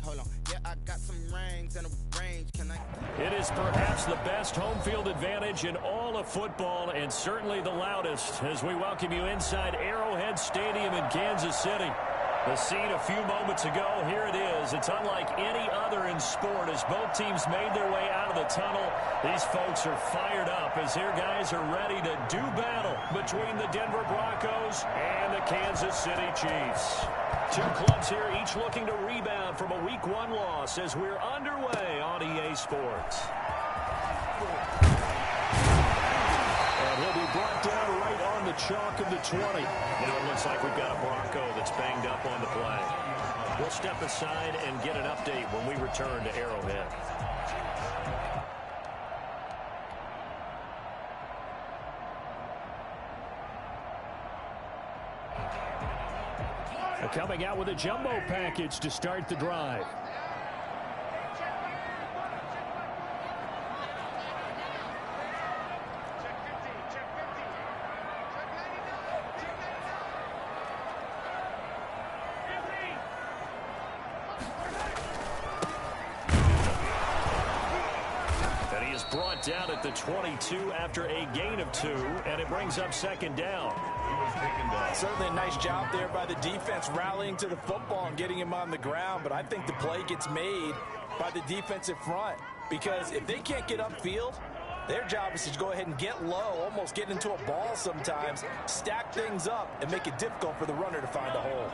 Hold on. Yeah, I got some rings and a range. Can I? It is perhaps the best home field advantage in all of football, and certainly the loudest, as we welcome you inside Arrowhead Stadium in Kansas City. The scene a few moments ago, here it is. It's unlike any other in sport as both teams made their way out of the tunnel. These folks are fired up as their guys are ready to do battle between the Denver Broncos and the Kansas City Chiefs. Two clubs here, each looking to rebound from a Week 1 loss as we're underway on EA Sports. And he'll be brought down right on the chalk of the 20. Now it looks like we've got a Bronco that's banged up on the play. We'll step aside and get an update when we return to Arrowhead. Coming out with a jumbo package to start the drive. And he is brought down at the 22 after a gain of 2, and it brings up second down. Certainly a nice job there by the defense rallying to the football and getting him on the ground, but I think the play gets made by the defensive front because if they can't get upfield, their job is to go ahead and get low, almost get into a ball sometimes, stack things up, and make it difficult for the runner to find a hole.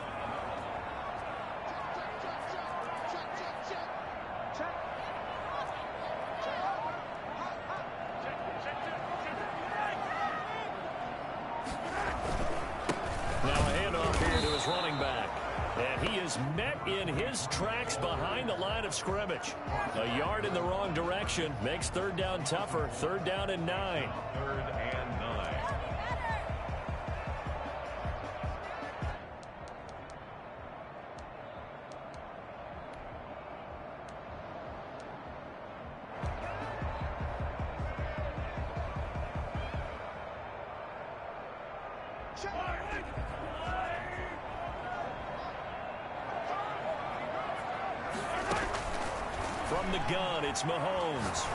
Running back, and he is met in his tracks behind the line of scrimmage. A yard in the wrong direction makes third down tougher. Third down and 9. 3rd and 9. From the gun, it's Mahomes.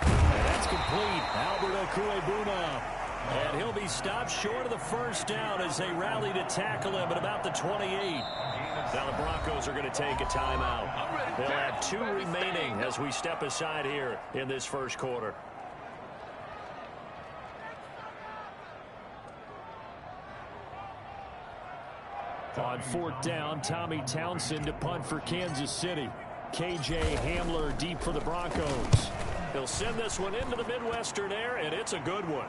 And that's complete. Albert Okuebuna. And he'll be stopped short of the first down as they rally to tackle him at about the 28. Now the Broncos are going to take a timeout. They'll have 2 remaining as we step aside here in this first quarter. On 4th down, Tommy Townsend to punt for Kansas City. KJ Hamler deep for the Broncos. He'll send this one into the Midwestern air, and it's a good one.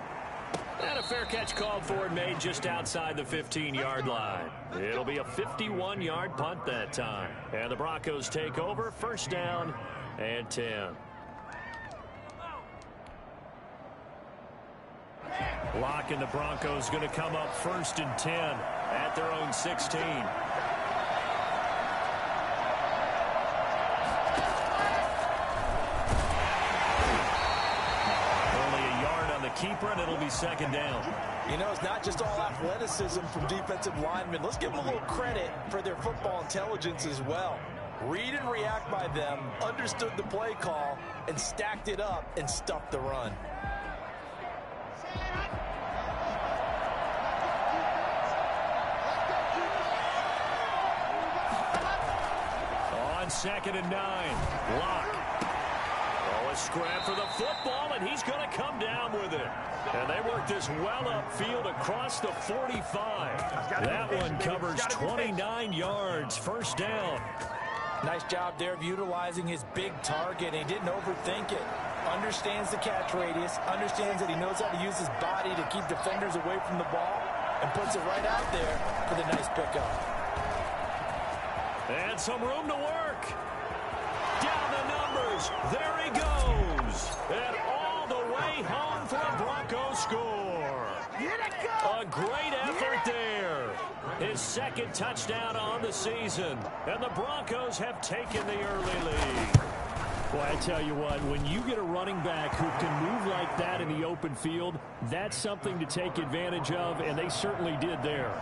And a fair catch called for and made just outside the 15-yard line. It'll be a 51-yard punt that time. And the Broncos take over, first down and 10. Lock and the Broncos going to come up 1st and 10 at their own 16. Keeper, and it'll be second down. You know, it's not just all athleticism from defensive linemen. Let's give them a little credit for their football intelligence as well. Read and react by them, understood the play call, and stacked it up and stuffed the run. On 2nd and 9, Lock. A scrap for the football, and he's going to come down with it. And they work this well upfield across the 45. That one covers 29 yards. First down. Nice job there of utilizing his big target. He didn't overthink it. Understands the catch radius. Understands that he knows how to use his body to keep defenders away from the ball. And puts it right out there for the nice pickup. And some room to work. Down the numbers. There he goes. And all the way home for a Broncos score. A great effort there. His 2nd touchdown on the season. And the Broncos have taken the early lead. Well, I tell you what, when you get a running back who can move like that in the open field, that's something to take advantage of, and they certainly did there.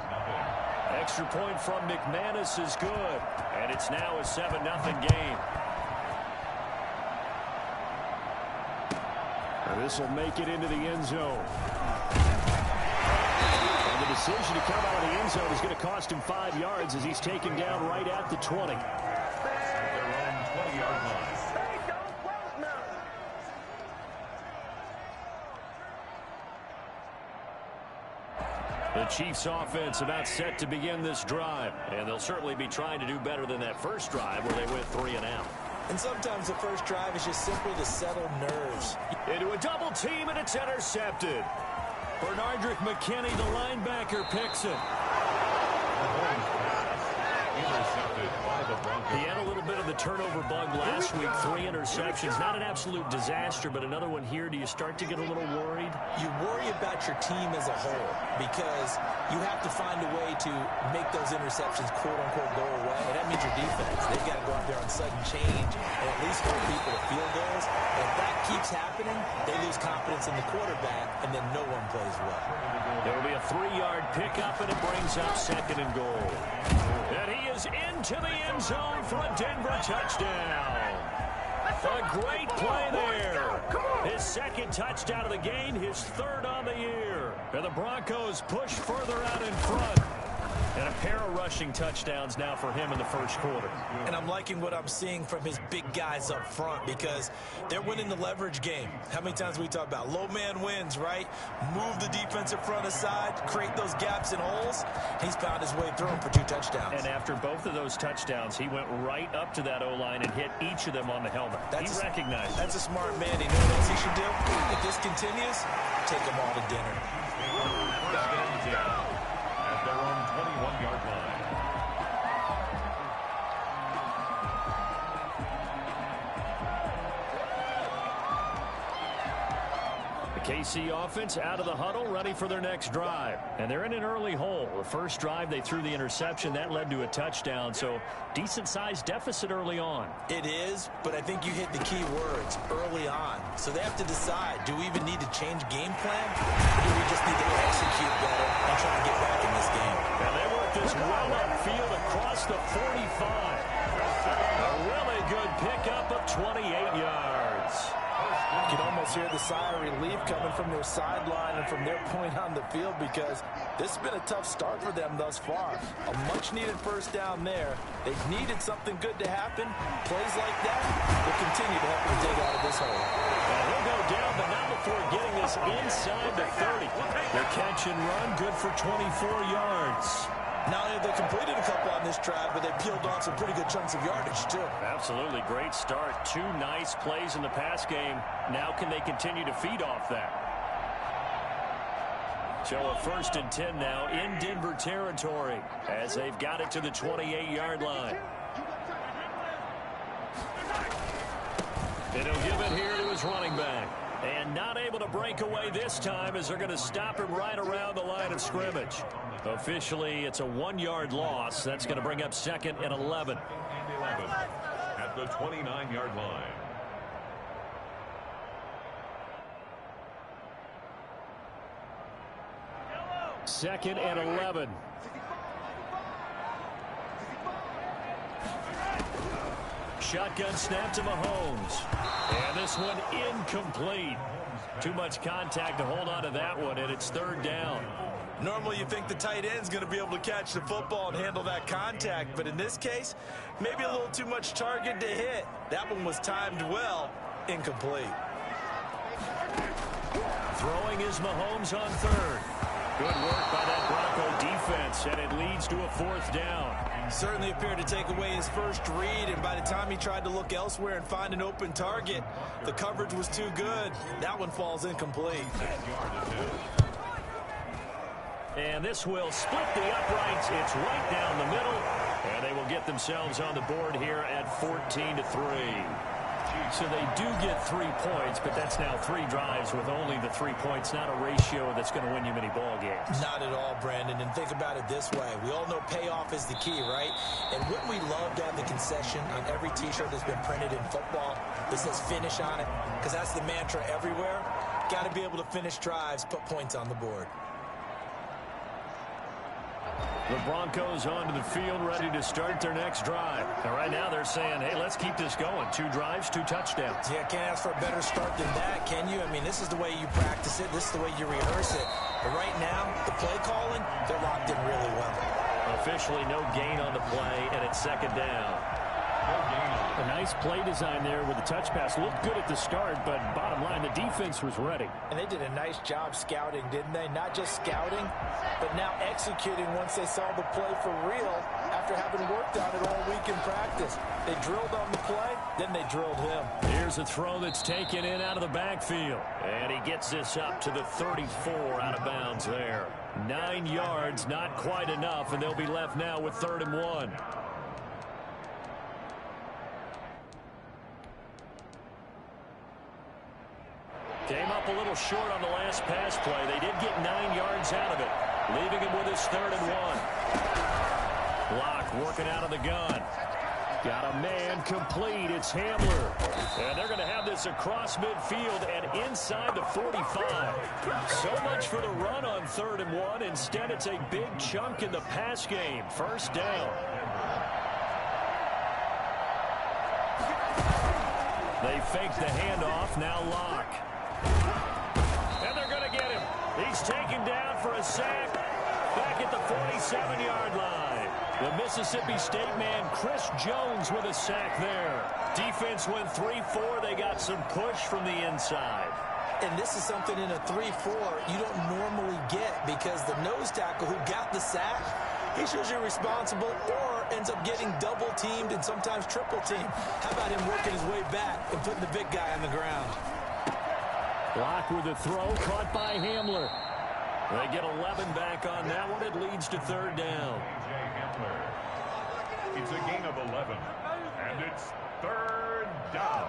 Extra point from McManus is good. And it's now a 7-0 game. And this will make it into the end zone. And the decision to come out of the end zone is going to cost him 5 yards as he's taken down right at the 20. Their own 20-yard line. The Chiefs offense about set to begin this drive, and they'll certainly be trying to do better than that first drive where they went 3 and out. And sometimes the first drive is just simply to settle nerves. Into a double team, and it's intercepted. Bernardrick McKinney, the linebacker, picks it. Intercepted by the Broncos. He had a little bit of the turnover bug last week. 3 interceptions. Not an absolute disaster, but another one here. Do you start to get a little worried? You worry about your team as a whole because you have to find a way to make those interceptions, quote-unquote, go away. And that means your defense. They've got to go out there on sudden change and at least hold people to field goals. And if that keeps happening, they lose confidence in the quarterback, and then no one plays well. There will be a 3-yard pickup, and it brings up 2nd and goal. And he is into the end zone for a Denver touchdown. A great play there. His 2nd touchdown of the game, his 3rd on the year. And the Broncos push further out in front. And a pair of rushing touchdowns now for him in the first quarter. And I'm liking what I'm seeing from his big guys up front because they're winning the leverage game. How many times we talk about low man wins, right? Move the defensive front aside, create those gaps and holes. He's found his way through them for 2 touchdowns. And after both of those touchdowns, he went right up to that O-line and hit each of them on the helmet. He recognized it. That's a smart man. He knows what else he should do. If this continues, take them all to dinner. First and 10 at their own 21-yard line. The KC offense out of the huddle, ready for their next drive. And they're in an early hole. The first drive, they threw the interception. That led to a touchdown, so decent-sized deficit early on. It is, but I think you hit the key words, early on. So they have to decide, do we even need to change game plan? Or do we just need to execute better and try to get back in this game? And they work this well upfield across the 45. A really good pickup of 28 yards. You can almost hear the sigh of relief coming from their sideline and from their point on the field because this has been a tough start for them thus far. A much-needed first down there. They've needed something good to happen. Plays like that will continue to help them dig out of this hole. And he'll go down, but not before getting this inside the 30. Their catch and run, good for 24 yards. Not only have they completed a couple on this drive, but they peeled off some pretty good chunks of yardage, too. Absolutely. Great start. 2 nice plays in the pass game. Now can they continue to feed off that? So a 1st and 10 now in Denver territory as they've got it to the 28-yard line. And he'll give it here to his running back. And not able to break away this time as they're going to stop him right around the line of scrimmage. Officially, it's a 1-yard loss. That's going to bring up 2nd and 11. At the 29-yard line. Second and 11. Shotgun snap to Mahomes. And this one incomplete. Too much contact to hold on to that one, and it's 3rd down. Normally you think the tight end's going to be able to catch the football and handle that contact, but in this case, maybe a little too much target to hit. That one was timed well, incomplete. Throwing is Mahomes on 3rd. Good work by that Bronco defense, and it leads to a 4th down. Certainly appeared to take away his first read, and by the time he tried to look elsewhere and find an open target, the coverage was too good. That one falls incomplete. And this will split the uprights. It's right down the middle, and they will get themselves on the board here at 14-3. So they do get 3 points, but that's now 3 drives with only the 3 points. Not a ratio that's going to win you many ball games. Not at all, Brandon. And think about it this way. We all know payoff is the key, right? And wouldn't we love to have the concession on every T-shirt that's been printed in football that says finish on it? Because that's the mantra everywhere. Got to be able to finish drives, put points on the board. The Broncos onto the field, ready to start their next drive. And right now they're saying, hey, let's keep this going. 2 drives, 2 touchdowns. Yeah, can't ask for a better start than that, can you? I mean, this is the way you practice it. This is the way you rehearse it. But right now, the play calling, they're locked in really well. Officially no gain on the play, and it's 2nd down. A nice play design there with the touch pass. Looked good at the start, but bottom line, the defense was ready. And they did a nice job scouting, didn't they? Not just scouting, but now executing once they saw the play for real after having worked on it all week in practice. They drilled on the play, then they drilled him. Here's a throw that's taken in out of the backfield. And he gets this up to the 34 out of bounds there. 9 yards, not quite enough, and they'll be left now with 3rd and 1. Came up a little short on the last pass play. They did get 9 yards out of it, leaving him with his 3rd and 1. Block working out of the gun. Got a man complete. It's Hamler. And they're going to have this across midfield and inside the 45. So much for the run on 3rd and 1. Instead, it's a big chunk in the pass game. 1st down. They fake the handoff. Now Locke. And they're going to get him. He's taken down for a sack back at the 47-yard line. The Mississippi State man, Chris Jones, with a sack there. Defense went 3-4. They got some push from the inside. And this is something in a 3-4 you don't normally get because the nose tackle who got the sack, he's usually responsible or ends up getting double-teamed and sometimes triple-teamed. How about him working his way back and putting the big guy on the ground? Block with a throw, caught by Hamler. They get 11 back on that one. It leads to 3rd down. It's a gain of 11, and it's 3rd down.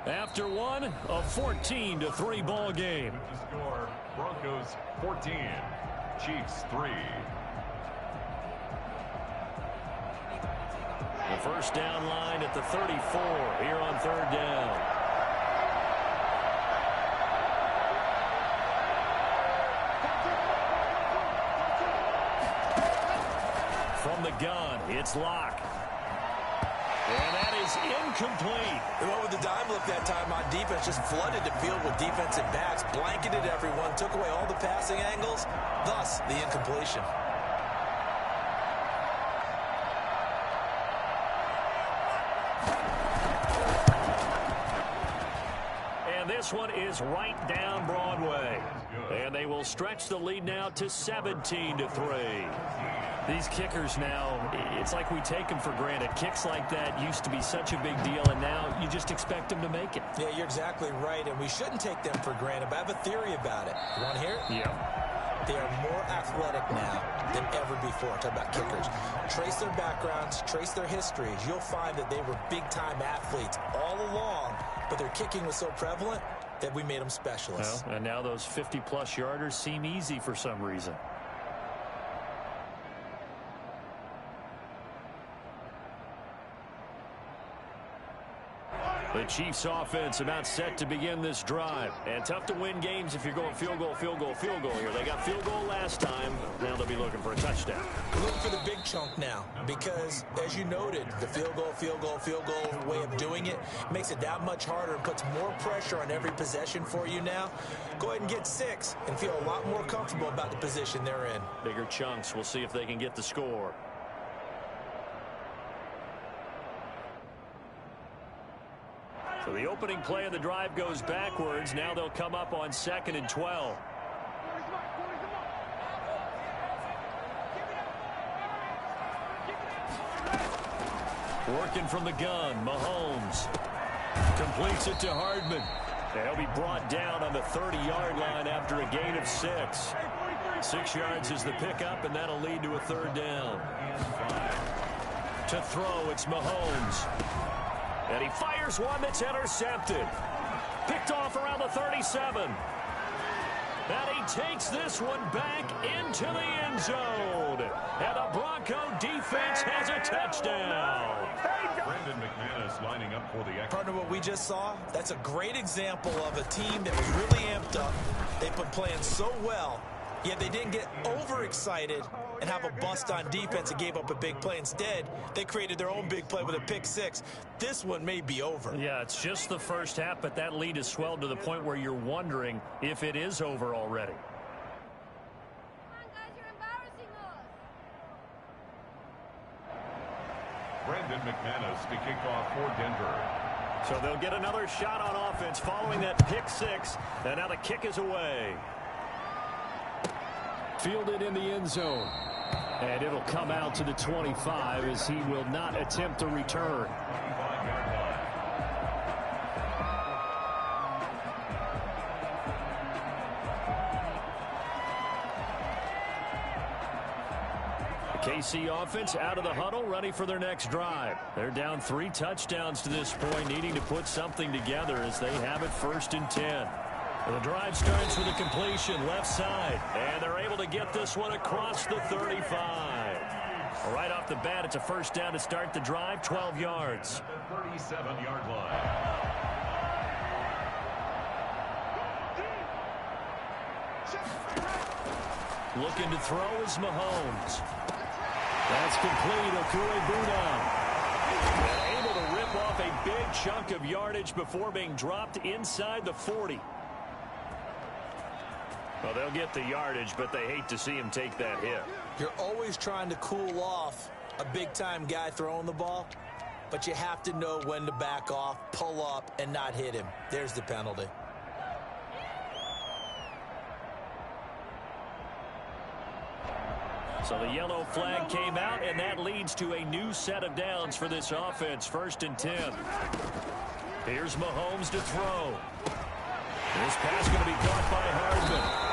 After one, a 14-3 ball game. The score, Broncos 14, Chiefs 3. The 1st down line at the 34 here on 3rd down. From the gun, it's Locke. And that is incomplete. They went with the dime look that time on defense, just flooded the field with defensive backs, blanketed everyone, took away all the passing angles, thus the incompletion. And this one is right down Broadway. And they will stretch the lead now to 17-3. These kickers now, it's like we take them for granted. Kicks like that used to be such a big deal, and now you just expect them to make it. Yeah, you're exactly right, and we shouldn't take them for granted, but I have a theory about it. You want to hear it? Yeah. They are more athletic now than ever before. Talk about kickers. Trace their backgrounds, trace their histories. You'll find that they were big-time athletes all along, but their kicking was so prevalent that we made them specialists. Well, and now those 50-plus yarders seem easy for some reason. The Chiefs offense about set to begin this drive. And tough to win games if you're going field goal, field goal, field goal here. They got field goal last time. Now they'll be looking for a touchdown. Look for the big chunk now because, as you noted, the field goal, field goal, field goal way of doing it makes it that much harder and puts more pressure on every possession for you now. Go ahead and get 6 and feel a lot more comfortable about the position they're in. Bigger chunks. We'll see if they can get the score. So the opening play of the drive goes backwards. Now they'll come up on 2nd and 12. Working from the gun, Mahomes completes it to Hardman. They'll be brought down on the 30-yard line after a gain of 6. 6 yards is the pickup, and that'll lead to a 3rd down. To throw, it's Mahomes. And he fires one that's intercepted. Picked off around the 37. And he takes this one back into the end zone. And the Bronco defense has a touchdown. Brandon McManus lining up for the extra. Partner, what we just saw, that's a great example of a team that was really amped up. They've been playing so well, yet they didn't get overexcited and have a bust on defense and gave up a big play. Instead, they created their own big play with a pick six. This one may be over. Yeah, it's just the first half, but that lead has swelled to the point where you're wondering if it is over already. Brandon McManus to kick off for Denver. So they'll get another shot on offense following that pick six, and now the kick is away. Fielded in the end zone. And it'll come out to the 25 as he will not attempt a return. 25-yard line. KC offense out of the huddle, ready for their next drive. They're down 3 touchdowns to this point, needing to put something together as they have it 1st and 10. The drive starts with a completion left side, and they're able to get this one across the 35. Right off the bat, it's a first down to start the drive, 12 yards. The 37-yard line. Looking to throw is Mahomes. That's complete. Okuegbunam. Able to rip off a big chunk of yardage before being dropped inside the 40. Well, they'll get the yardage, but they hate to see him take that hit. You're always trying to cool off a big-time guy throwing the ball, but you have to know when to back off, pull up, and not hit him. There's the penalty. So the yellow flag came out, and that leads to a new set of downs for this offense, 1st and 10. Here's Mahomes to throw. This pass going to be caught by Hardman.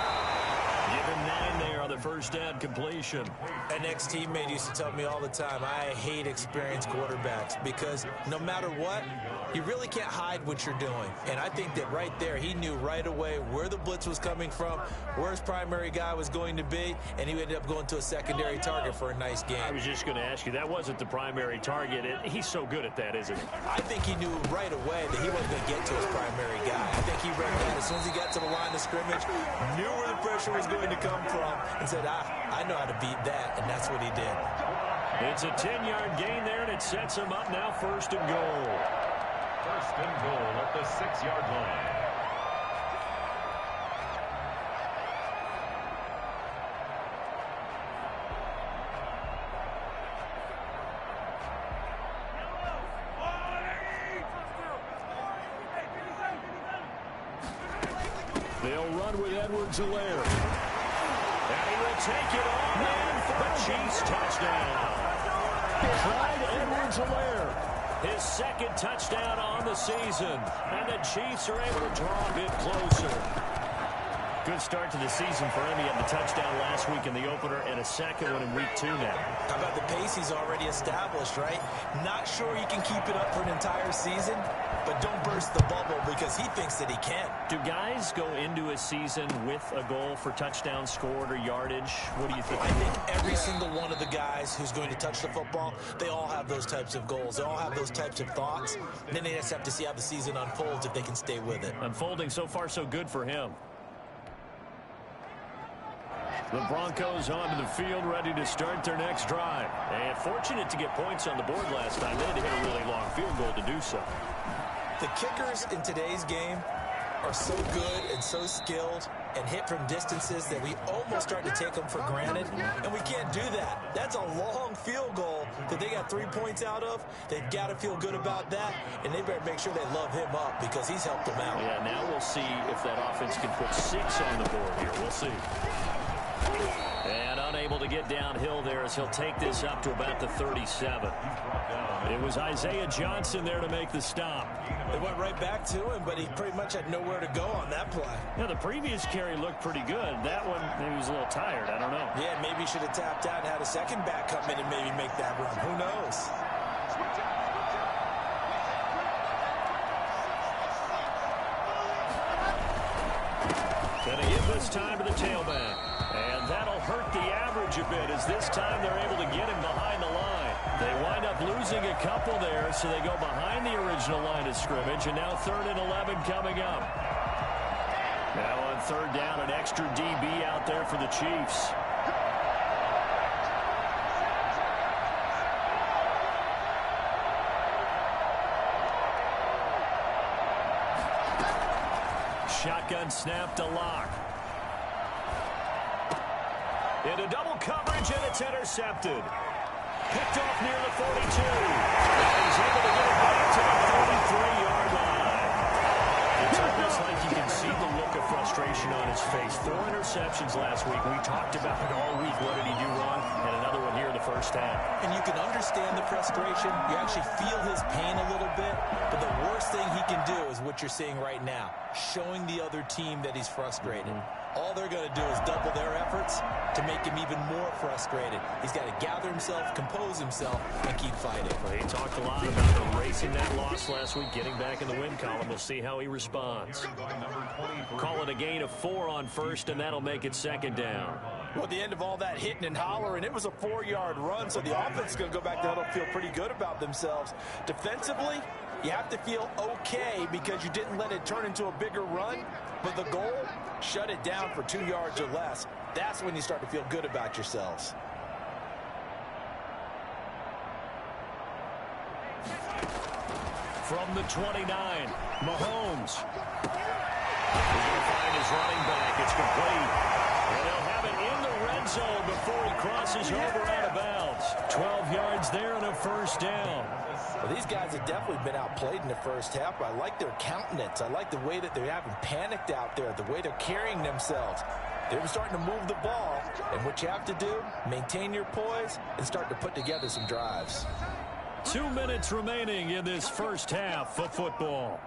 Give him 9 there on the first down completion. An ex-teammate used to tell me all the time, I hate experienced quarterbacks because no matter what, you really can't hide what you're doing. And I think that right there, he knew right away where the blitz was coming from, where his primary guy was going to be, and he ended up going to a secondary target for a nice game. I was just going to ask you, that wasn't the primary target. He's so good at that, isn't he? I think he knew right away that he wasn't going to get to his primary guy. I think he read that as soon as he got to the line of scrimmage, knew where the pressure was going to come from, and said, I know how to beat that, and that's what he did. It's a 10-yard gain there, and it sets him up now 1st and goal. 1st and goal at the 6-yard line. They'll run with Edwards-Helaire. And he will take it on in for the Chiefs touchdown. Clyde Edwards-Helaire. His 2nd touchdown on the season. And the Chiefs are able to draw a bit closer. Good start to the season for him. He had the touchdown last week in the opener and a second one in week 2 now. How about the pace he's already established, right? Not sure he can keep it up for an entire season, but don't burst the bubble because he thinks that he can. Do guys go into a season with a goal for touchdowns scored or yardage? What do you think? I think every single one of the guys who's going to touch the football, they all have those types of goals. They all have those types of thoughts. And then they just have to see how the season unfolds if they can stay with it. Unfolding so far so good for him. The Broncos onto the field, ready to start their next drive. And fortunate to get points on the board last time. They had to hit a really long field goal to do so. The kickers in today's game are so good and so skilled and hit from distances that we almost start to take them for granted. And we can't do that. That's a long field goal that they got 3 points out of. They've got to feel good about that. And they better make sure they love him up because he's helped them out. Yeah, now we'll see if that offense can put 6 on the board here. We'll see. And unable to get downhill there as he'll take this up to about the 37. It was Isaiah Johnson there to make the stop. They went right back to him, but he pretty much had nowhere to go on that play. Yeah, the previous carry looked pretty good. That one, maybe he was a little tired. I don't know. Yeah, maybe he should have tapped out and had a second back come in and maybe make that run. Who knows? Gonna give this this time to the tailback. And that'll hurt the average a bit as this time they're able to get him behind the line. They wind up losing a couple there, so they go behind the original line of scrimmage, and now 3rd and 11 coming up. Now on 3rd down, an extra DB out there for the Chiefs. Shotgun snap to Locke. Into double coverage, and it's intercepted. Picked off near the 42. And he's able to get it back to the 43-yard line. It's almost like you can see the look of frustration on his face. 4 interceptions last week. We talked about it all week. What did he do wrong? And another one here in the first half. And you can understand the frustration. You actually feel his pain a little bit. But the worst thing he can do is what you're seeing right now, showing the other team that he's frustrated. All they're going to do is double their efforts to make him even more frustrated. He's got to gather himself, compose himself, and keep fighting. Well, he talked a lot about erasing that loss last week, getting back in the win column. We'll see how he responds. Call it a gain of 4 on 1st, and that'll make it 2nd down. Well, at the end of all that hitting and hollering, it was a 4-yard run, so the offense is going to go back to huddle, feel pretty good about themselves. Defensively, you have to feel okay because you didn't let it turn into a bigger run. But the goal, shut it down for 2 yards or less. That's when you start to feel good about yourselves. From the 29, Mahomes. He's going to find his running back. It's complete. And they'll have it in the red zone before he crosses over out of bounds. 12 yards there and a 1st down. Well, these guys have definitely been outplayed in the first half, but I like their countenance. I like the way that they haven't panicked out there, the way they're carrying themselves. They're starting to move the ball, and what you have to do, maintain your poise and start to put together some drives. 2 minutes remaining in this first half of football.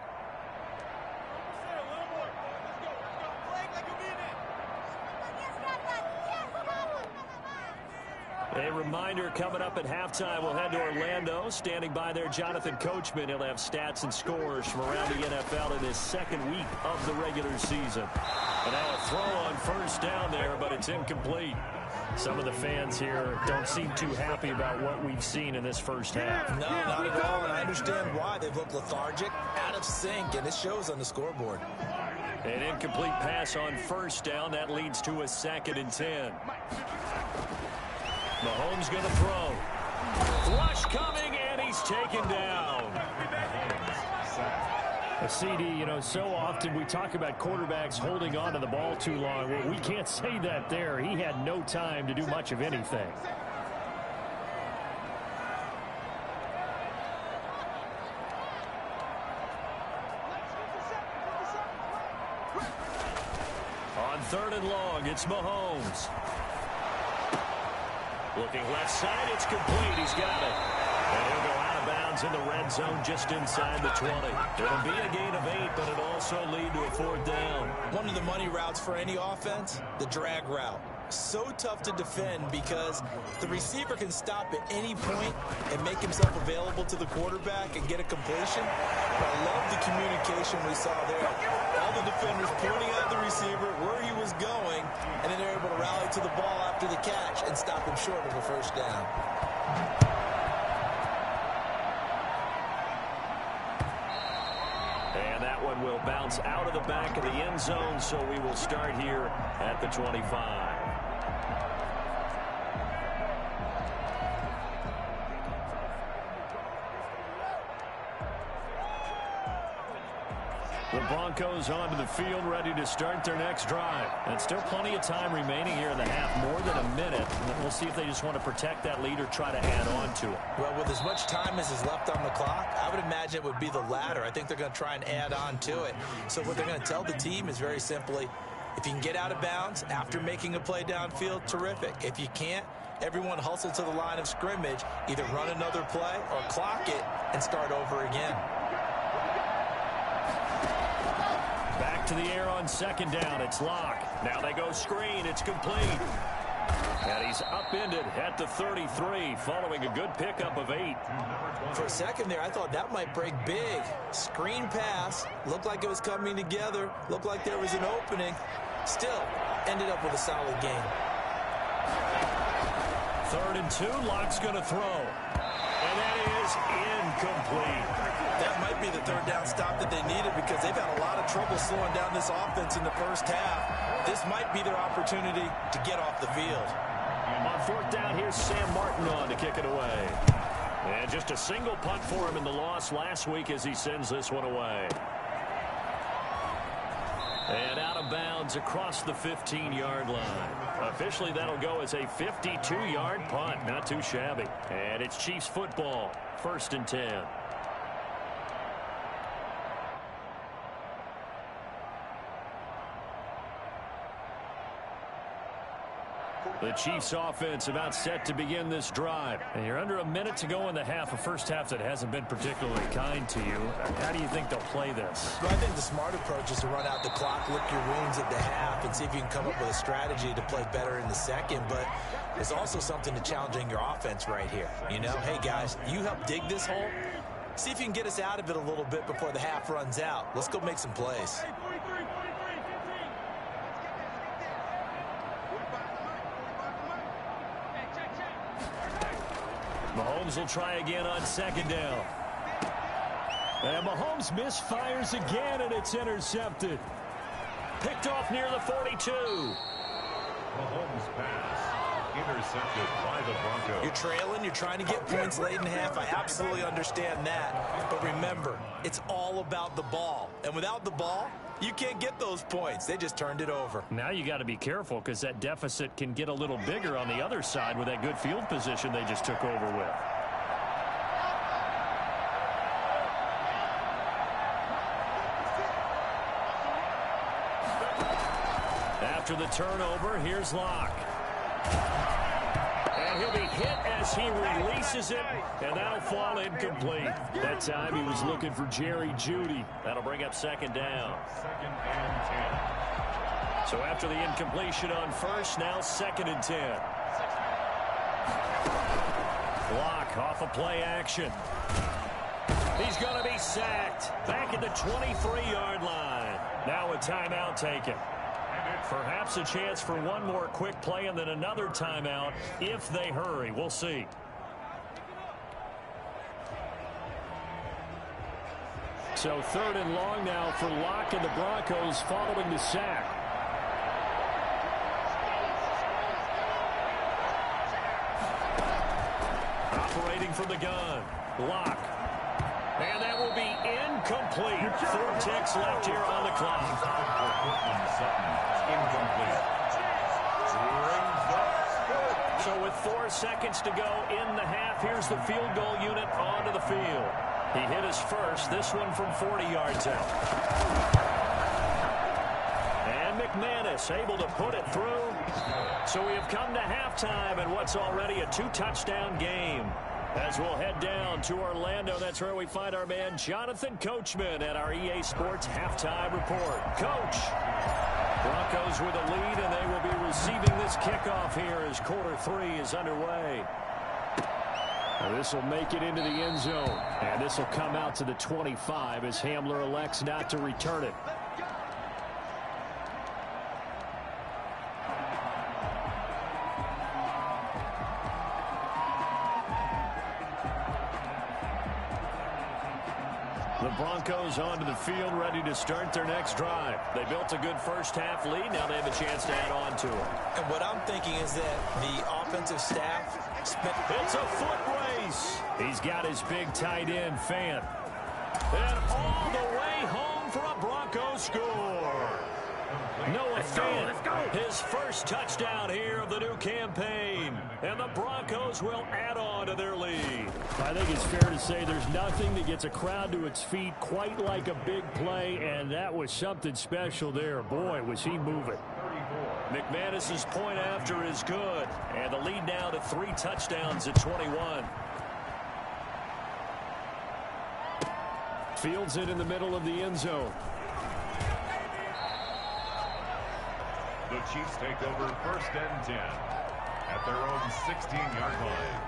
A reminder, coming up at halftime, we'll head to Orlando. Standing by there, Jonathan Coachman. He'll have stats and scores from around the NFL in his 2nd week of the regular season. And now a throw on 1st down there, but it's incomplete. Some of the fans here don't seem too happy about what we've seen in this first half. No, not at all, and I understand why. They've looked lethargic, out of sync, and it shows on the scoreboard. An incomplete pass on 1st down. That leads to a 2nd and 10. Mahomes going to throw. Flush coming, and he's taken down. A CD, you know, so often we talk about quarterbacks holding on to the ball too long. Well, we can't say that there. He had no time to do much of anything. On 3rd and long, it's Mahomes. Looking left side, it's complete. He's got it. And he'll go out of bounds in the red zone just inside the 20. It'll be a gain of 8, but it'll also lead to a 4th down. One of the money routes for any offense, the drag route. So tough to defend because the receiver can stop at any point and make himself available to the quarterback and get a completion. But I love the communication we saw there. All the defenders pointing at the receiver where he was going, and then they're able to rally to the ball after the catch and stop him short of a 1st down. And that one will bounce out of the back of the end zone, so we will start here at the 25. The Broncos onto the field, ready to start their next drive. And still plenty of time remaining here in the half, more than a minute. And we'll see if they just want to protect that lead or try to add on to it. Well, with as much time as is left on the clock, I would imagine it would be the latter. I think they're going to try and add on to it. So what they're going to tell the team is very simply, if you can get out of bounds after making a play downfield, terrific. If you can't, everyone hustle to the line of scrimmage, either run another play or clock it and start over again. Back to the air on 2nd down. It's Locke. Now they go screen. It's complete. And he's upended at the 33 following a good pickup of 8. For a second there, I thought that might break big. Screen pass. Looked like it was coming together. Looked like there was an opening. Still, ended up with a solid game. 3rd and 2, Lock's going to throw. And that is incomplete. That might be the 3rd down stop that they needed because they've had a lot of trouble slowing down this offense in the first half. This might be their opportunity to get off the field. On 4th down, here's Sam Martin on to kick it away. And just a single punt for him in the loss last week as he sends this one away. And out of bounds across the 15-yard line. Officially, that'll go as a 52-yard punt. Not too shabby. And it's Chiefs football. 1st and 10. The Chiefs offense about set to begin this drive. And you're under a minute to go in the half, a first half that hasn't been particularly kind to you. How do you think they'll play this? Well, I think the smart approach is to run out the clock, lick your wounds at the half, and see if you can come up with a strategy to play better in the second. But there's also something to challenging your offense right here. You know, hey, guys, you help dig this hole. See if you can get us out of it a little bit before the half runs out. Let's go make some plays. Mahomes will try again on 2nd down. And Mahomes misfires again, and it's intercepted. Picked off near the 42. Mahomes pass intercepted by the Broncos. You're trailing. You're trying to get points late in half. I absolutely understand that. But remember, it's all about the ball. And without the ball, you can't get those points. They just turned it over. Now you got to be careful because that deficit can get a little bigger on the other side with that good field position they just took over with. After the turnover, here's Locke. And he'll be hit as he releases it, and that'll fall incomplete. That time he was looking for Jerry Jeudy. That'll bring up 2nd down. 2nd and 10. So after the incompletion on 1st, now 2nd and 10. Locke off of play action. He's going to be sacked. Back at the 23-yard line. Now a timeout taken. Perhaps a chance for one more quick play and then another timeout if they hurry. We'll see. So 3rd and long now for Locke and the Broncos following the sack. Operating from the gun. Locke. And that will be incomplete. 4 ticks left here on the clock. Incomplete. So with 4 seconds to go in the half, here's the field goal unit onto the field. He hit his first, this one from 40 yards out. And McManus able to put it through. So we have come to halftime in what's already a 2-touchdown game. As we'll head down to Orlando, that's where we find our man Jonathan Coachman at our EA Sports Halftime Report. Coach, Broncos with a lead, and they will be receiving this kickoff here as quarter 3 is underway. Now this will make it into the end zone, and this will come out to the 25 as Hamler elects not to return it. The Broncos onto the field, ready to start their next drive. They built a good first half lead. Now they have a chance to add on to it. And what I'm thinking is that the offensive staff spent... It's a foot race. He's got his big tight end, Fant. And all the way home for a Broncos score. Noah Fant, his first touchdown here of the new campaign. And the Broncos will add on to their lead. I think it's fair to say there's nothing that gets a crowd to its feet quite like a big play, and that was something special there. Boy, was he moving. McManus's point after is good, and the lead now to 3 touchdowns at 21. Fields it in the middle of the end zone. The Chiefs take over 1st and 10 at their own 16-yard line.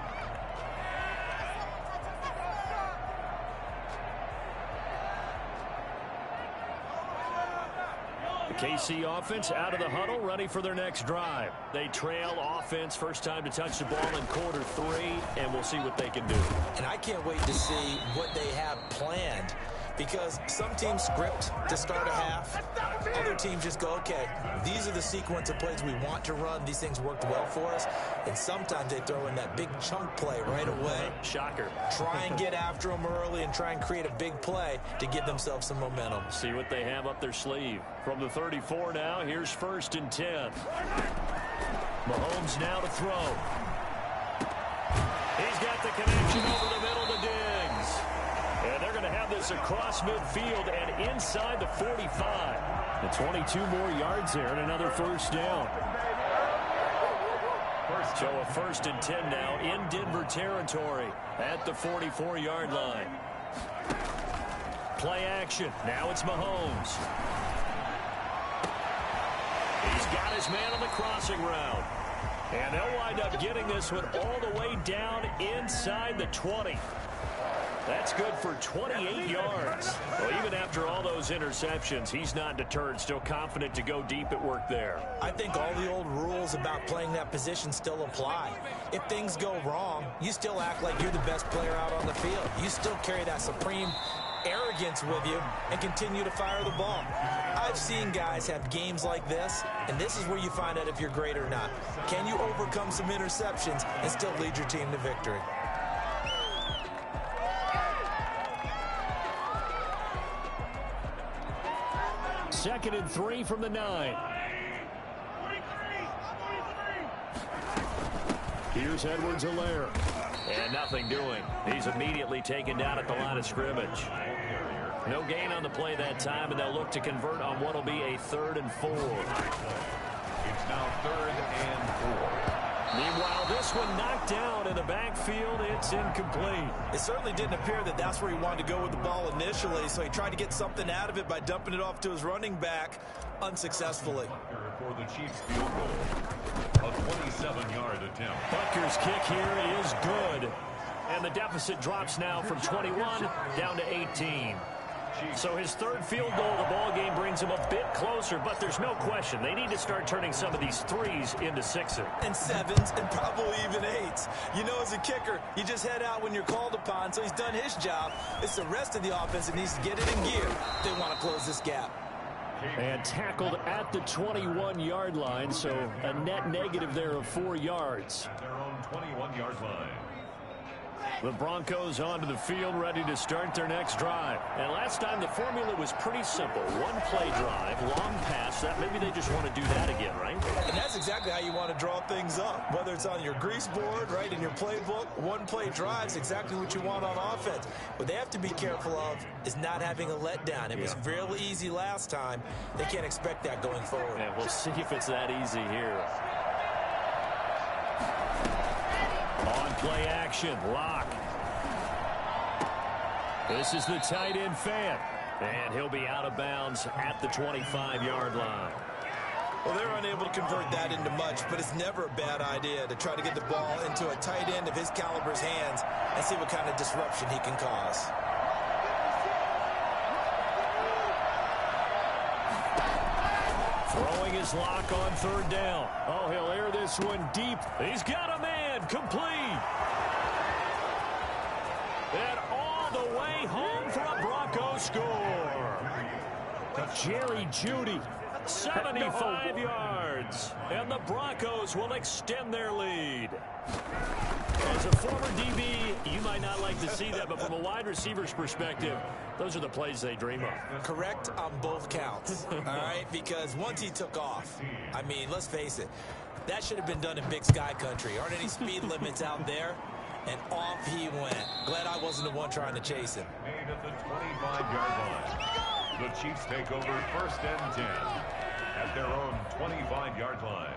The KC offense out of the huddle, ready for their next drive. They trail offense, first time to touch the ball in quarter 3, and we'll see what they can do. And I can't wait to see what they have planned, because some teams script to start a half. Other teams just go, okay, these are the sequence of plays we want to run. These things worked well for us. And sometimes they throw in that big chunk play right away. Shocker. Try and get after them early and try and create a big play to give themselves some momentum. See what they have up their sleeve. From the 34 now, here's 1st and 10. Mahomes now to throw. He's got the connection over the middle to Diggs. And they're going to have this across midfield and inside the 45. And 22 more yards there and another first down. So a 1st and 10 now in Denver territory at the 44-yard line. Play action. Now it's Mahomes. He's got his man on the crossing route. And they'll wind up getting this one all the way down inside the 20. That's good for 28 yards. Well, even after all those interceptions, he's not deterred, still confident to go deep at work there. I think all the old rules about playing that position still apply. If things go wrong, you still act like you're the best player out on the field. You still carry that supreme arrogance with you and continue to fire the ball. I've seen guys have games like this, and this is where you find out if you're great or not. Can you overcome some interceptions and still lead your team to victory? Second and 3 from the 9. Here's Edwards-Helaire. And nothing doing. He's immediately taken down at the line of scrimmage. No gain on the play that time, and they'll look to convert on what will be a 3rd and 4. It's now 3rd and 4. Meanwhile, this one knocked down in the backfield. It's incomplete. It certainly didn't appear that that's where he wanted to go with the ball initially, so he tried to get something out of it by dumping it off to his running back unsuccessfully. For the Chiefs field goal, a 27-yard attempt. Butker's kick here is good. And the deficit drops now from 21 down to 18. So his 3rd field goal of the ball game brings him a bit closer, but there's no question they need to start turning some of these 3s into 6s. And 7s and probably even 8s. You know, as a kicker, you just head out when you're called upon, so he's done his job. It's the rest of the offense that needs to get it in gear if they want to close this gap. And tackled at the 21-yard line, so a net negative there of 4 yards. At their own 21-yard line. The Broncos onto the field, ready to start their next drive. And last time the formula was pretty simple. 1 play drive, long pass. That maybe they just want to do that again, right? And that's exactly how you want to draw things up. Whether it's on your grease board, right, in your playbook, 1 play drive is exactly what you want on offense. What they have to be careful of is not having a letdown. It was real easy last time. They can't expect that going forward. And we'll see if it's that easy here. On play action, Lock. This is the tight end Fant. And he'll be out of bounds at the 25-yard line. Well, they're unable to convert that into much, but it's never a bad idea to try to get the ball into a tight end of his caliber's hands and see what kind of disruption he can cause. Throwing his Lock on 3rd down. Oh, he'll air this one deep. He's got a man, complete. And all the way home for a Broncos score. Jerry Jeudy, 75 yards. And the Broncos will extend their lead. As a former DB, you might not like to see that, but from a wide receiver's perspective, those are the plays they dream of. Correct on both counts, all right? Because once he took off, I mean, let's face it, that should have been done in Big Sky country. Aren't any speed limits out there? And off he went. Glad I wasn't the one trying to chase him. Made at the 25-yard line. The Chiefs take over 1st and 10 at their own 25-yard line.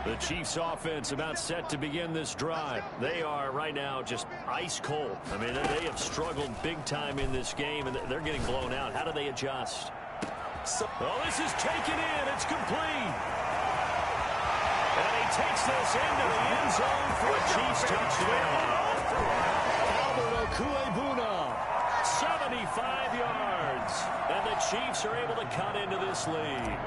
The Chiefs offense about set to begin this drive. They are right now just ice cold. I mean, they have struggled big time in this game, and they're getting blown out. How do they adjust? Oh, this is taken in. It's complete. And he takes this into the end zone for a Chiefs touchdown. Albert Okuebuna, 75 yards. And the Chiefs are able to cut into this lead.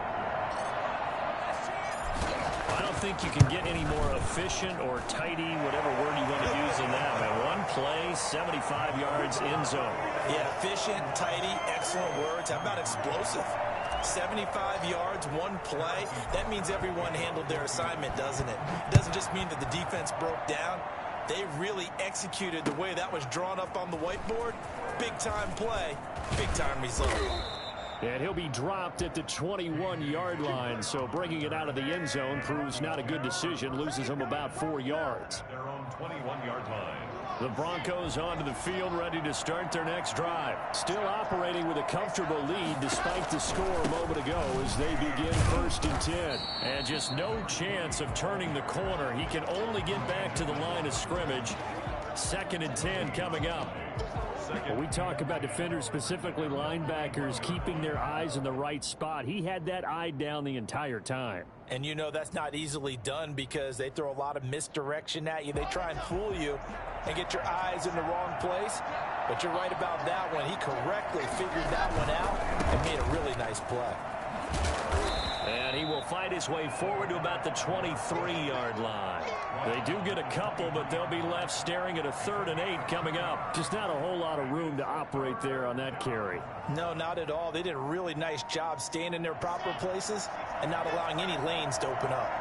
I don't think you can get any more efficient or tidy, whatever word you want to use in that. Man, one play, 75 yards, end zone. Yeah, efficient, tidy, excellent words. How about explosive? 75 yards, one play. That means everyone handled their assignment, doesn't it? It doesn't just mean that the defense broke down. They really executed the way that was drawn up on the whiteboard. Big-time play, big-time result. And he'll be dropped at the 21-yard line, so bringing it out of the end zone proves not a good decision, loses him about 4 yards. Their own 21-yard line. The Broncos onto the field, ready to start their next drive. Still operating with a comfortable lead despite the score a moment ago as they begin 1st and 10. And just no chance of turning the corner. He can only get back to the line of scrimmage. 2nd and 10 coming up. When we talk about defenders, specifically linebackers, keeping their eyes in the right spot, he had that eye down the entire time. And you know that's not easily done because they throw a lot of misdirection at you. They try and fool you and get your eyes in the wrong place. But you're right about that one. He correctly figured that one out and made a really nice play. And he will fight his way forward to about the 23-yard line. They do get a couple, but they'll be left staring at a 3rd and 8 coming up. Just not a whole lot of room to operate there on that carry. No, not at all. They did a really nice job staying in their proper places and not allowing any lanes to open up.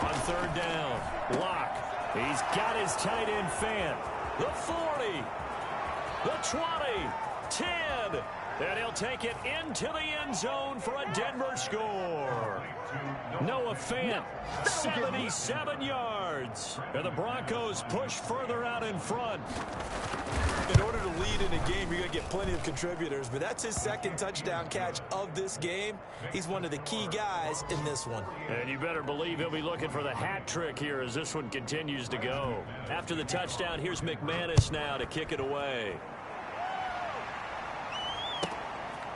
On 3rd down, Locke. He's got his tight end fan. The 40, the 20, 10, and he'll take it into the end zone for a Denver score. Noah Fant, 77 yards. And the Broncos push further out in front. In order to lead in a game, you're going to get plenty of contributors, but that's his 2nd touchdown catch of this game. He's one of the key guys in this one. And you better believe he'll be looking for the hat trick here as this one continues to go. After the touchdown, here's McManus now to kick it away.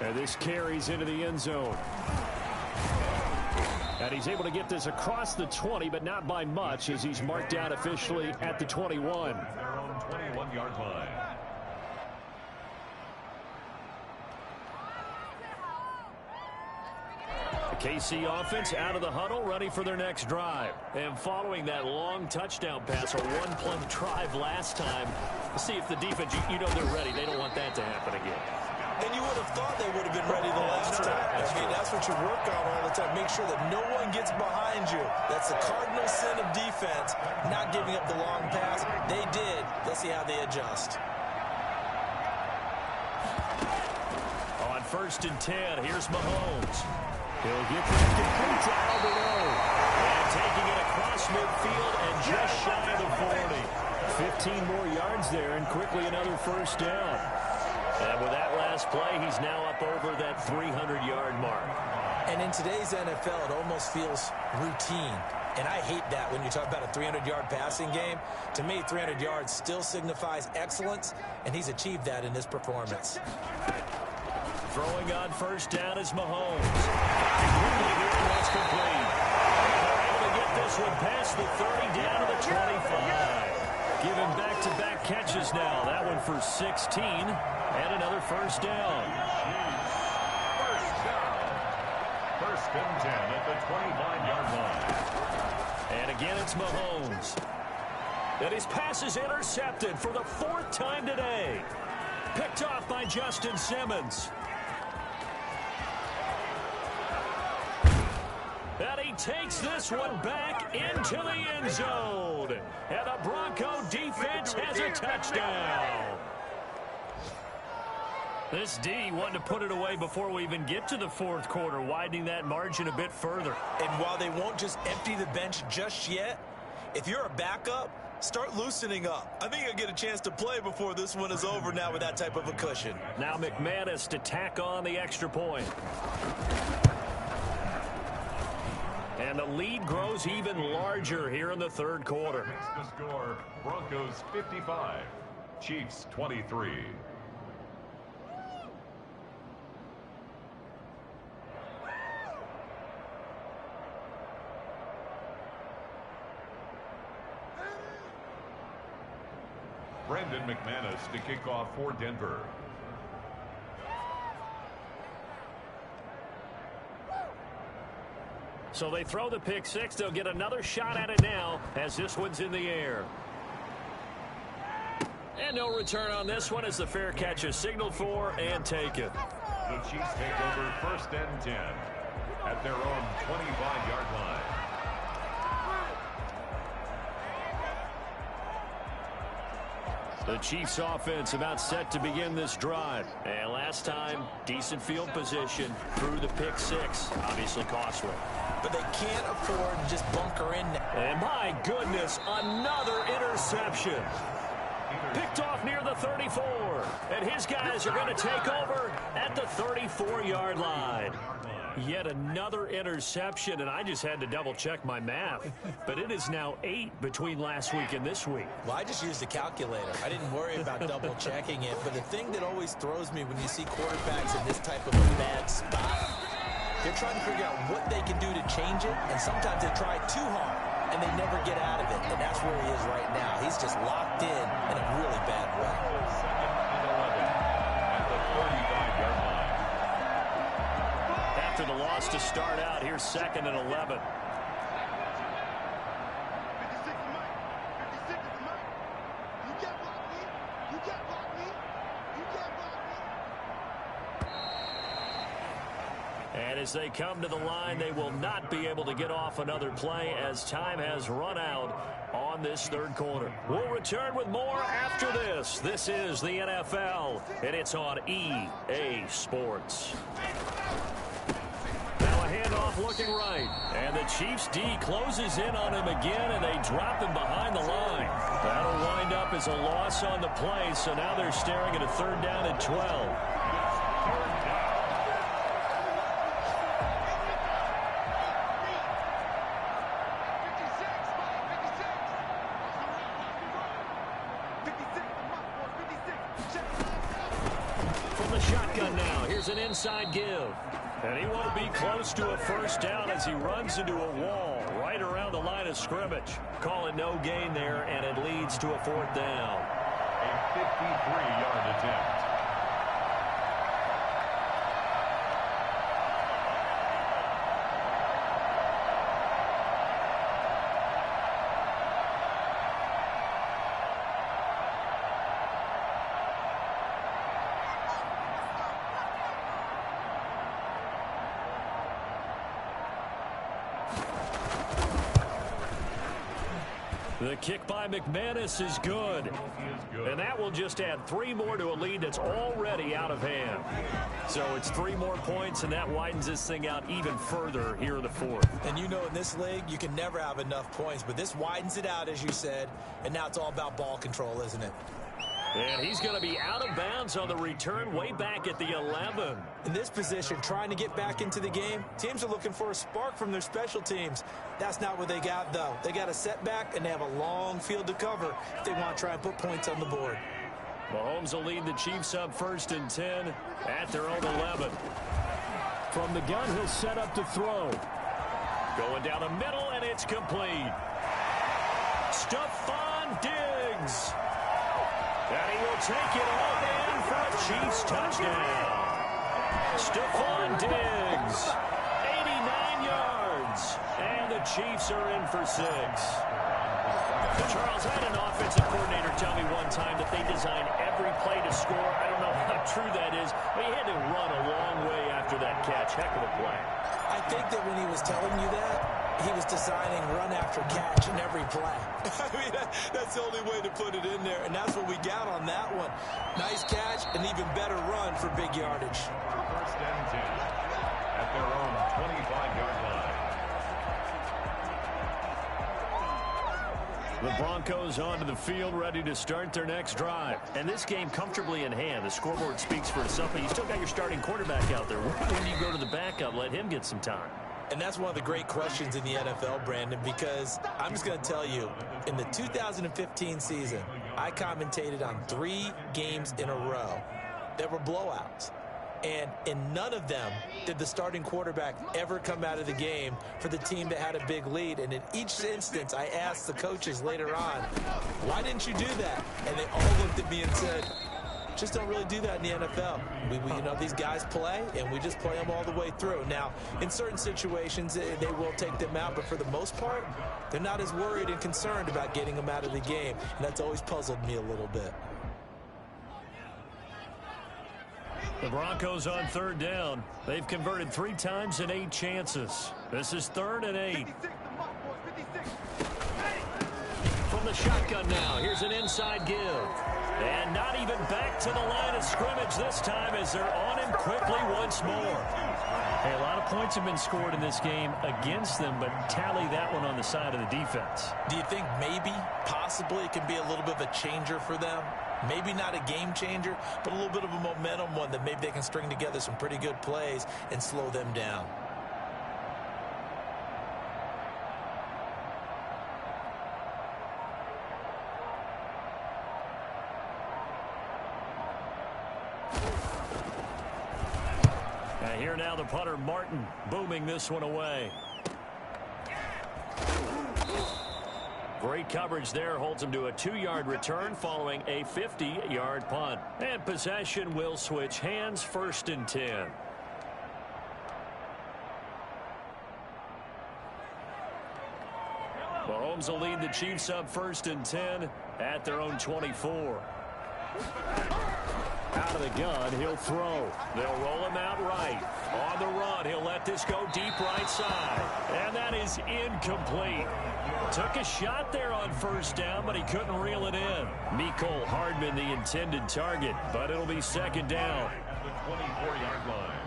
And this carries into the end zone. And he's able to get this across the 20, but not by much as he's marked down officially at the 21. Their own 21-yard line. The KC offense out of the huddle, ready for their next drive. And following that long touchdown pass, a one-play drive last time, let's see if the defense, you know they're ready. They don't want that to happen again. And you would have thought they would have been ready the last time. I mean, that's what you work on all the time. Make sure that no one gets behind you. That's the cardinal sin of defense, not giving up the long pass. They did. Let's see how they adjust. On 1st and 10, here's Mahomes. He'll get this complete to Albert O. And taking it across midfield and just shy of the 40. 15 more yards there and quickly another 1st down. And with that last play, he's now up over that 300-yard mark. And in today's NFL, it almost feels routine. And I hate that when you talk about a 300-yard passing game. To me, 300 yards still signifies excellence, and he's achieved that in this performance. Throwing on 1st down is Mahomes. Quickly here, and that's complete. They're able to get this one past the 30 down to the 25. Giving back-to-back catches now. That one for 16. And another 1st down. 1st and 10 at the 25-yard line. And again, it's Mahomes. And his pass is intercepted for the 4th time today. Picked off by Justin Simmons. And he takes this one back into the end zone. And the Bronco defense has a touchdown. This D wanted to put it away before we even get to the 4th quarter, widening that margin a bit further. And while they won't just empty the bench just yet, if you're a backup, start loosening up. I think you'll get a chance to play before this one is over now with that type of a cushion. Now McManus to tack on the extra point. And the lead grows even larger here in the 3rd quarter. The score, Broncos 55, Chiefs 23. Brendan McManus to kick off for Denver. So they throw the pick six. They'll get another shot at it now as this one's in the air. And no return on this one as the fair catch is signaled for and taken. The Chiefs take over 1st and 10 at their own 25-yard line. The Chiefs offense about set to begin this drive. And last time, decent field position through the pick six. Obviously costly. But they can't afford to just bunker in. And my goodness, another interception. Picked off near the 34. And his guys are going to take over at the 34-yard line. Yet another interception, and I just had to double-check my math. But it is now 8 between last week and this week. Well, I just used a calculator. I didn't worry about double-checking it. But the thing that always throws me when you see quarterbacks in this type of a bad spot, they're trying to figure out what they can do to change it, and sometimes they try too hard, and they never get out of it. And that's where he is right now. He's just locked in a really bad way. 2nd and 11 at the 45-yard line. After the loss to start out, here's 2nd and 11. And as they come to the line, they will not be able to get off another play as time has run out on this third quarter. We'll return with more after this. This is the NFL, and it's on EA Sports. Now a handoff looking right. And the Chiefs D closes in on him again, and they drop him behind the line. That'll wind up as a loss on the play, so now they're staring at a 3rd down and 12. Shotgun now. Here's an inside give. And he won't be close to a 1st down as he runs into a wall right around the line of scrimmage. Call it no gain there, and it leads to a 4th down. A 53-yard attempt. The kick by McManus is good. And that will just add 3 more to a lead that's already out of hand. So it's 3 more points, and that widens this thing out even further here in the 4th. And you know in this league, you can never have enough points. But this widens it out, as you said. And now it's all about ball control, isn't it? And he's going to be out of bounds on the return way back at the 11. In this position, trying to get back into the game, teams are looking for a spark from their special teams. That's not what they got, though. They got a setback, and they have a long field to cover if they want to try and put points on the board. Mahomes will lead the Chiefs up 1st and 10 at their own 11. From the gun, he'll set up to throw. Going down the middle, and it's complete. Stephon Diggs. And he will take it on in for a Chiefs touchdown. Stephon Diggs, 89 yards, and the Chiefs are in for 6. Charles, had an offensive coordinator tell me one time that they design every play to score. I don't know how true that is, but he had to run a long way after that catch. Heck of a play. I think that when he was telling you that, he was designing run after catch in every play. I mean, that's the only way to put it in there, and that's what we got on that one. Nice catch, and even better run for big yardage. 1st and 10 at their own 25-yard line. The Broncos onto the field, ready to start their next drive. And this game comfortably in hand. The scoreboard speaks for itself, but you still got your starting quarterback out there. When do you go to the backup, let him get some time? And that's one of the great questions in the NFL, Brandon, because I'm just going to tell you, in the 2015 season, I commentated on 3 games in a row that were blowouts. And in none of them did the starting quarterback ever come out of the game for the team that had a big lead. And in each instance, I asked the coaches later on, why didn't you do that? And they all looked at me and said, just don't really do that in the NFL. You know, these guys play, and we just play them all the way through. Now, in certain situations, they will take them out, but for the most part, they're not as worried and concerned about getting them out of the game. And that's always puzzled me a little bit. The Broncos on third down. They've converted 3 times in 8 chances. This is 3rd and 8. From the shotgun now, here's an inside give. And not even back to the line of scrimmage this time as they're on him quickly once more. Hey, a lot of points have been scored in this game against them, but tally that one on the side of the defense. Do you think maybe, possibly, it can be a little bit of a changer for them? Maybe not a game changer, but a little bit of a momentum one that maybe they can string together some pretty good plays and slow them down. And here now the punter, Martin, booming this one away. Great coverage there, holds him to a 2-yard return following a 50-yard punt. And possession will switch hands, 1st and 10. Mahomes will lead the Chiefs up 1st and 10 at their own 24. Out of the gun, he'll throw. They'll roll him out right. On the run, he'll let this go deep right side. And that is incomplete. Took a shot there on 1st down, but he couldn't reel it in. Mecole Hardman, the intended target, but it'll be 2nd down. At the 24-yard line.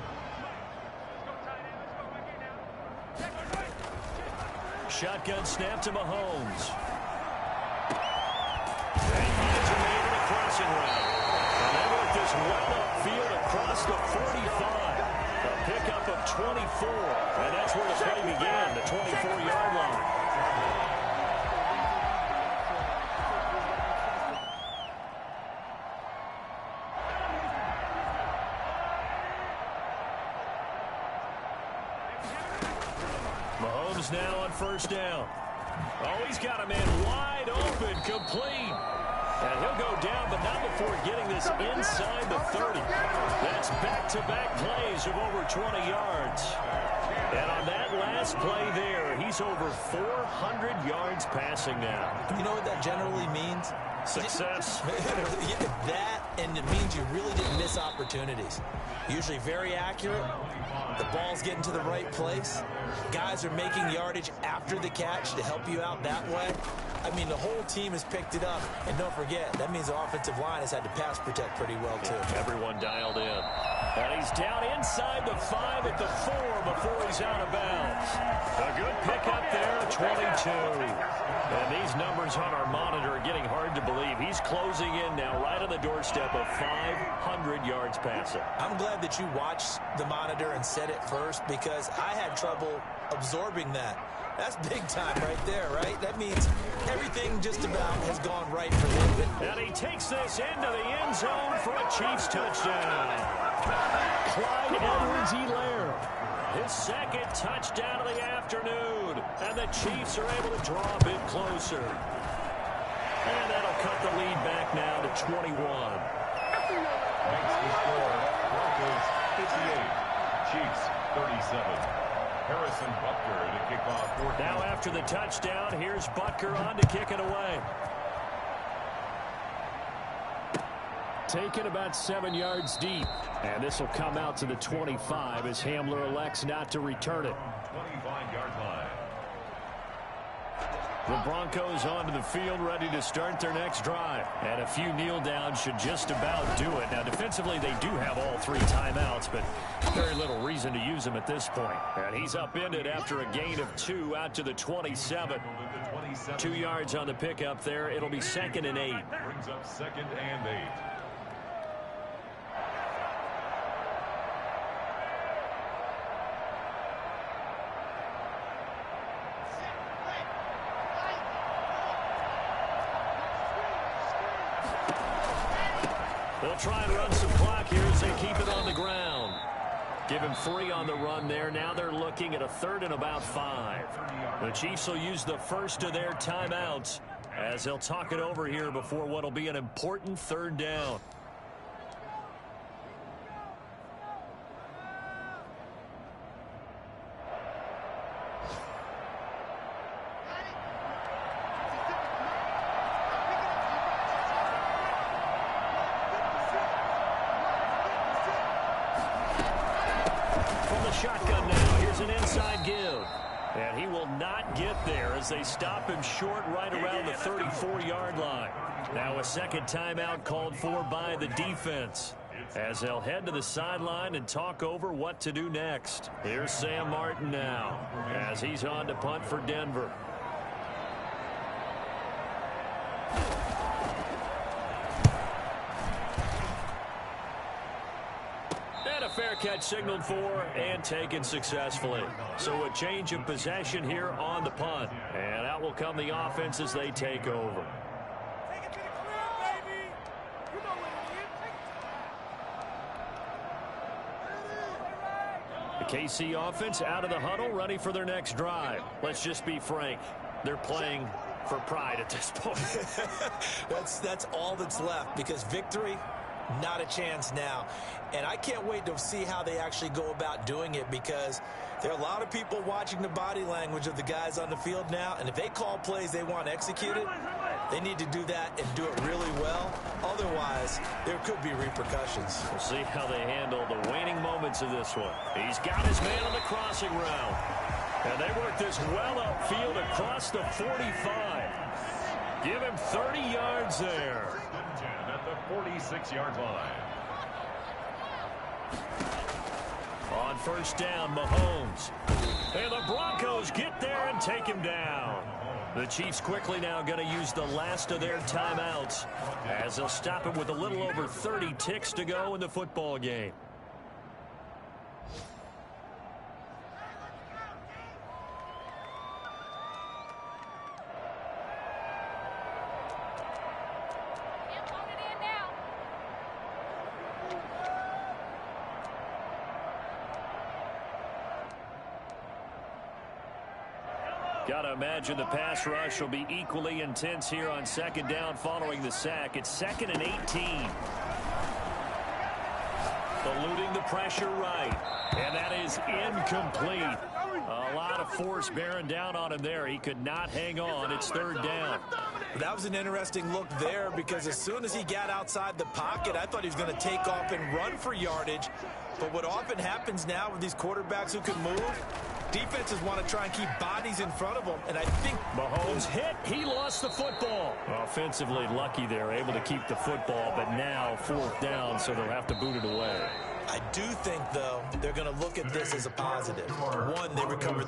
Shotgun snap to Mahomes. And he finds a man in a crossing route. And they work this well upfield across the 45. A pickup of 24. And that's where the play began, the 24-yard line. Mahomes now on 1st down. Oh, he's got a man wide open, complete. And he'll go down, but not before getting this inside the 30. That's back-to-back plays of over 20 yards. And on that last play there, he's over 400 yards passing now. You know what that generally means? Success. That, and it means you really didn't miss opportunities. Usually very accurate. The ball's getting to the right place. Guys are making yardage after the catch to help you out that way. I mean, the whole team has picked it up. And don't forget, that means the offensive line has had to pass protect pretty well, too. Everyone dialed in. And he's down inside the 5 at the 4 before he's out of bounds. A good pickup there, 22. And these numbers on our monitor are getting hard to believe. He's closing in now right on the doorstep of 500 yards passing. I'm glad that you watched the monitor and said it first because I had trouble absorbing that. That's big time right there, right? That means everything just about has gone right for him. And he takes this into the end zone for a Chiefs touchdown. Clyde Edwards-Helaire, his 2nd touchdown of the afternoon. And the Chiefs are able to draw a bit closer. And that'll cut the lead back now to 21. Makes the score. Broncos 58. Chiefs 37. Harrison Butker to kick off 4th. Now after the touchdown, here's Butker on to kick it away. Taken about 7 yards deep. And this will come out to the 25 as Hamler elects not to return it. 25-yard line. The Broncos onto the field, ready to start their next drive. And a few kneel downs should just about do it. Now, defensively, they do have all 3 timeouts, but very little reason to use them at this point. And he's upended after a gain of 2 out to the 27. 2 yards on the pickup there. It'll be 2nd and 8. Brings up 2nd and 8. They'll try and run some clock here as they keep it on the ground. Give him 3 on the run there. Now they're looking at a 3rd and about 5. The Chiefs will use the first of their timeouts as they'll talk it over here before what will be an important 3rd down. Shotgun now. Here's an inside give. And he will not get there as they stop him short right around the 34-yard line. Now a second timeout called for by the defense as they'll head to the sideline and talk over what to do next. Here's Sam Martin now as he's on to punt for Denver. Fair catch signaled for and taken successfully. So a change of possession here on the punt. And out will come the offense as they take over. Take it to the crib, baby. You know what it is. The KC offense out of the huddle, ready for their next drive. Let's just be frank. They're playing for pride at this point. That's all that's left, because victory, not a chance now. And I can't wait to see how they actually go about doing it, because there are a lot of people watching the body language of the guys on the field now, and if they call plays they want executed, they need to do that and do it really well. Otherwise, there could be repercussions. We'll see how they handle the waning moments of this one. He's got his man on the crossing route. And they work this well upfield across the 45. Give him 30 yards there. At the 46-yard line. On first down, Mahomes. And the Broncos get there and take him down. The Chiefs quickly now going to use the last of their timeouts as they'll stop it with a little over 30 ticks to go in the football game. Got to imagine the pass rush will be equally intense here on second down following the sack. It's 2nd and 18. Eluding the pressure right. And that is incomplete. A lot of force bearing down on him there. He could not hang on. It's 3rd down. That was an interesting look there, because as soon as he got outside the pocket, I thought he was going to take off and run for yardage. But what often happens now with these quarterbacks who can move, defenses want to try and keep bodies in front of them, and I think Mahomes hit. He lost the football. Offensively lucky they're able to keep the football, but now 4th down, so they'll have to boot it away. I do think, though, they're going to look at this as a positive. One, they recovered